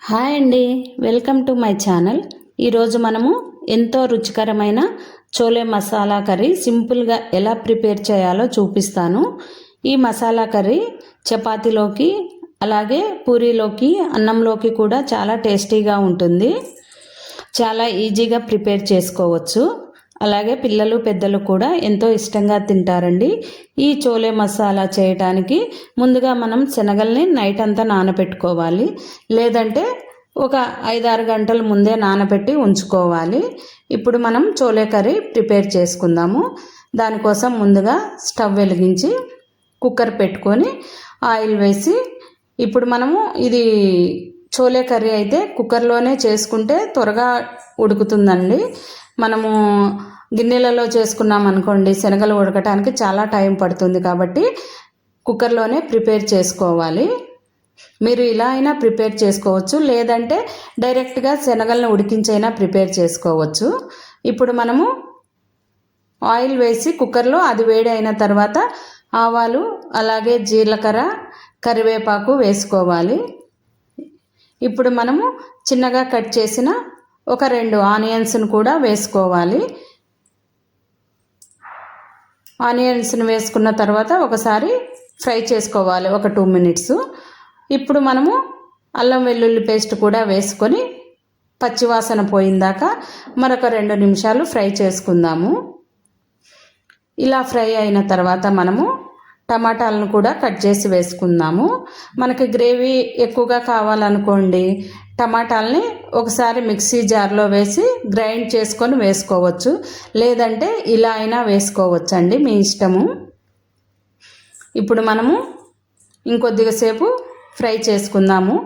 Hi అండి, welcome to my channel. ఈరోజు మనము ఎంతో రుచికరమైన చోలే మసాలా కర్రీ సింపుల్గా ఎలా ప్రిపేర్ చేయాలో చూపిస్తాను. ఈ మసాలా కర్రీ చపాతీలోకి అలాగే పూరీలోకి అన్నంలోకి కూడా చాలా టేస్టీగా ఉంటుంది. చాలా ఈజీగా ప్రిపేర్ చేసుకోవచ్చు. అలాగే పిల్లలు పెద్దలు కూడా ఎంతో ఇష్టంగా తింటారండి. ఈ చోలే మసాలా చేయడానికి ముందుగా మనం శనగల్ని నైట్ అంతా నానబెట్టుకోవాలి, లేదంటే ఒక 5-6 గంటల ముందే నానబెట్టి ఉంచుకోవాలి. ఇప్పుడు మనం చోలే కర్రీ ప్రిపేర్ చేసుకుందాము. దానికోసం ముందుగా స్టవ్ వెలిగించి కుక్కర్ పెట్టుకొని ఆయిల్ వేసి, ఇప్పుడు మనము ఇది చోలే కర్రీ అయితే కుక్కర్లోనే చేసుకుంటే త్వరగా ఉడుకుతుందండి. మనము గిన్నెలలో చేసుకున్నాం అనుకోండి, శనగలు ఉడకటానికి చాలా టైం పడుతుంది. కాబట్టి కుక్కర్లోనే ప్రిపేర్ చేసుకోవాలి. మీరు ఇలా అయినా ప్రిపేర్ చేసుకోవచ్చు, లేదంటే డైరెక్ట్గా శనగలను ఉడికించైనా ప్రిపేర్ చేసుకోవచ్చు. ఇప్పుడు మనము ఆయిల్ వేసి కుక్కర్లో అది వేడి అయిన తర్వాత ఆవాలు అలాగే జీలకర్ర కరివేపాకు వేసుకోవాలి. ఇప్పుడు మనము చిన్నగా కట్ చేసిన ఒక 2 ఆనియన్స్ను కూడా వేసుకోవాలి. ఆనియన్స్ని వేసుకున్న తర్వాత ఒకసారి ఫ్రై చేసుకోవాలి ఒక 2 మినిట్స్. ఇప్పుడు మనము అల్లం వెల్లుల్లి పేస్ట్ కూడా వేసుకొని పచ్చివాసన పోయిందాక మరొక 2 నిమిషాలు ఫ్రై చేసుకుందాము. ఇలా ఫ్రై అయిన తర్వాత మనము టమాటాలను కూడా కట్ చేసి వేసుకుందాము. మనకి గ్రేవీ ఎక్కువగా కావాలనుకోండి, టమాటాలని ఒకసారి మిక్సీ జార్లో వేసి గ్రైండ్ చేసుకొని వేసుకోవచ్చు, లేదంటే ఇలా అయినా వేసుకోవచ్చు అండి, మీ ఇష్టము. ఇప్పుడు మనము ఇంకొద్దిగా సేపు ఫ్రై చేసుకుందాము,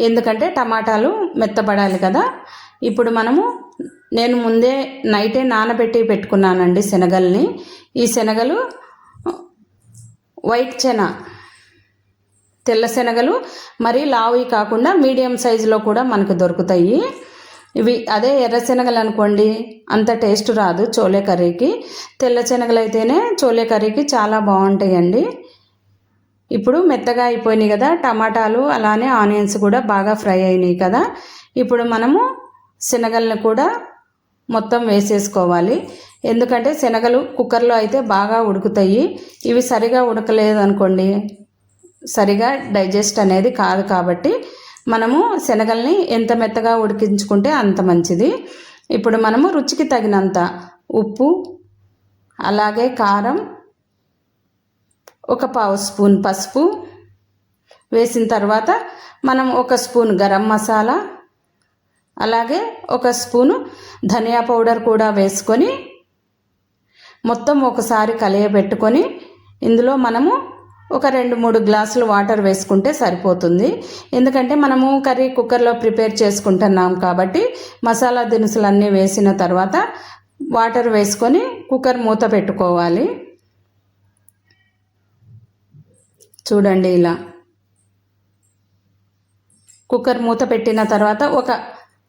ఎందుకంటే టమాటాలు మెత్తబడాలి కదా. ఇప్పుడు నేను ముందే నైటే నానబెట్టి పెట్టుకున్నానండి శనగల్ని. ఈ శనగలు వైట్ శనగ, తెల్ల శనగలు, మరీ లావువి కాకుండా మీడియం సైజులో కూడా మనకు దొరుకుతాయి. ఇవి అదే ఎర్ర శనగలు అనుకోండి, అంత టేస్ట్ రాదు చోలే కర్రీకి. తెల్ల శనగలు అయితేనే చోలే కర్రీకి చాలా బాగుంటాయండి. ఇప్పుడు మెత్తగా అయిపోయినాయి కదా టమాటాలు, అలానే ఆనియన్స్ కూడా బాగా ఫ్రై అయినాయి కదా. ఇప్పుడు మనము శనగలను కూడా మొత్తం వేసేసుకోవాలి, ఎందుకంటే శనగలు కుక్కర్లో అయితే బాగా ఉడుకుతాయి. ఇవి సరిగా ఉడకలేదు అనుకోండి, సరిగా డైజెస్ట్ అనేది కాదు. కాబట్టి మనము శనగల్ని ఎంత మెత్తగా ఉడికించుకుంటే అంత మంచిది. ఇప్పుడు మనము రుచికి తగినంత ఉప్పు అలాగే కారం, ఒక 1/2 స్పూన్ పసుపు వేసిన తర్వాత మనం 1 స్పూన్ గరం మసాలా అలాగే 1 స్పూను ధనియా పౌడర్ కూడా వేసుకొని మొత్తం ఒకసారి కలియబెట్టుకొని ఇందులో మనము ఒక 2-3 గ్లాసులు వాటర్ వేసుకుంటే సరిపోతుంది. ఎందుకంటే మనము కర్రీ కుక్కర్లో ప్రిపేర్ చేసుకుంటున్నాం కాబట్టి మసాలా దినుసులన్నీ వేసిన తర్వాత వాటర్ వేసుకొని కుక్కర్ మూత పెట్టుకోవాలి. చూడండి, ఇలా కుక్కర్ మూత పెట్టిన తర్వాత ఒక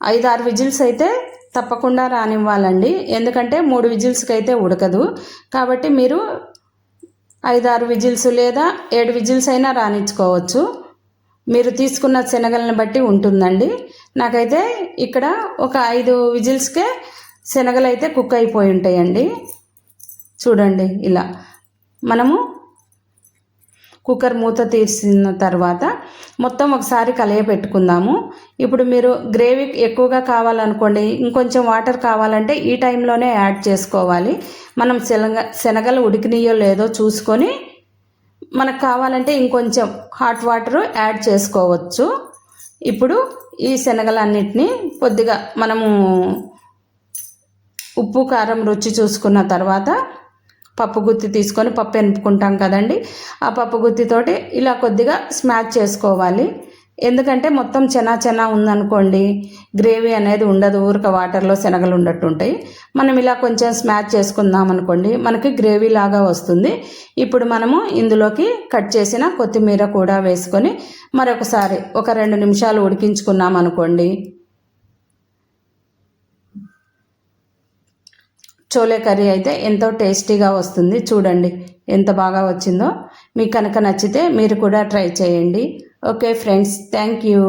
5-6 విజిల్స్ అయితే తప్పకుండా రానివ్వాలండి, ఎందుకంటే 3 విజిల్స్కి అయితే ఉడకదు. కాబట్టి మీరు 5-6 విజిల్స్ లేదా 7 విజిల్స్ అయినా రానిచ్చుకోవచ్చు. మీరు తీసుకున్న శనగలను బట్టి ఉంటుందండి. నాకైతే ఇక్కడ ఒక 5 విజిల్స్కే శనగలు అయితే కుక్ అయిపోయి ఉంటాయండి. చూడండి, ఇలా మనము కుక్కర్ మూత తీసిన తర్వాత మొత్తం ఒకసారి కలియపెట్టుకుందాము. ఇప్పుడు మీరు గ్రేవీ ఎక్కువగా కావాలనుకోండి, ఇంకొంచెం వాటర్ కావాలంటే ఈ టైంలోనే యాడ్ చేసుకోవాలి. మనం శనగలు ఉడికినాయో లేదో చూసుకొని మనకు కావాలంటే ఇంకొంచెం హాట్ వాటర్ యాడ్ చేసుకోవచ్చు. ఇప్పుడు ఈ శనగలన్నిటినీ కొద్దిగా మనము ఉప్పు కారం రుచి చూసుకున్న తర్వాత పప్పు గుత్తి తీసుకొని పప్పు ఎనుపుకుంటాం కదండి, ఆ పప్పు గుత్తితోటి ఇలా కొద్దిగా స్మాష్ చేసుకోవాలి. ఎందుకంటే మొత్తం చెనా ఉందనుకోండి, గ్రేవీ అనేది ఉండదు, ఊరిక వాటర్లో శనగలు ఉండట్టుంటాయి. మనం ఇలా కొంచెం స్మాష్ చేసుకుందాం అనుకోండి, మనకి గ్రేవీ లాగా వస్తుంది. ఇప్పుడు మనము ఇందులోకి కట్ చేసిన కొత్తిమీర కూడా వేసుకొని మరొకసారి ఒక 2 నిమిషాలు ఉడికించుకున్నాం అనుకోండి, చోలే కర్రీ అయితే ఎంతో టేస్టీగా వస్తుంది. చూడండి ఎంత బాగా వచ్చిందో. మీకు కనుక నచ్చితే మీరు కూడా ట్రై చేయండి. Okay friends, thank you.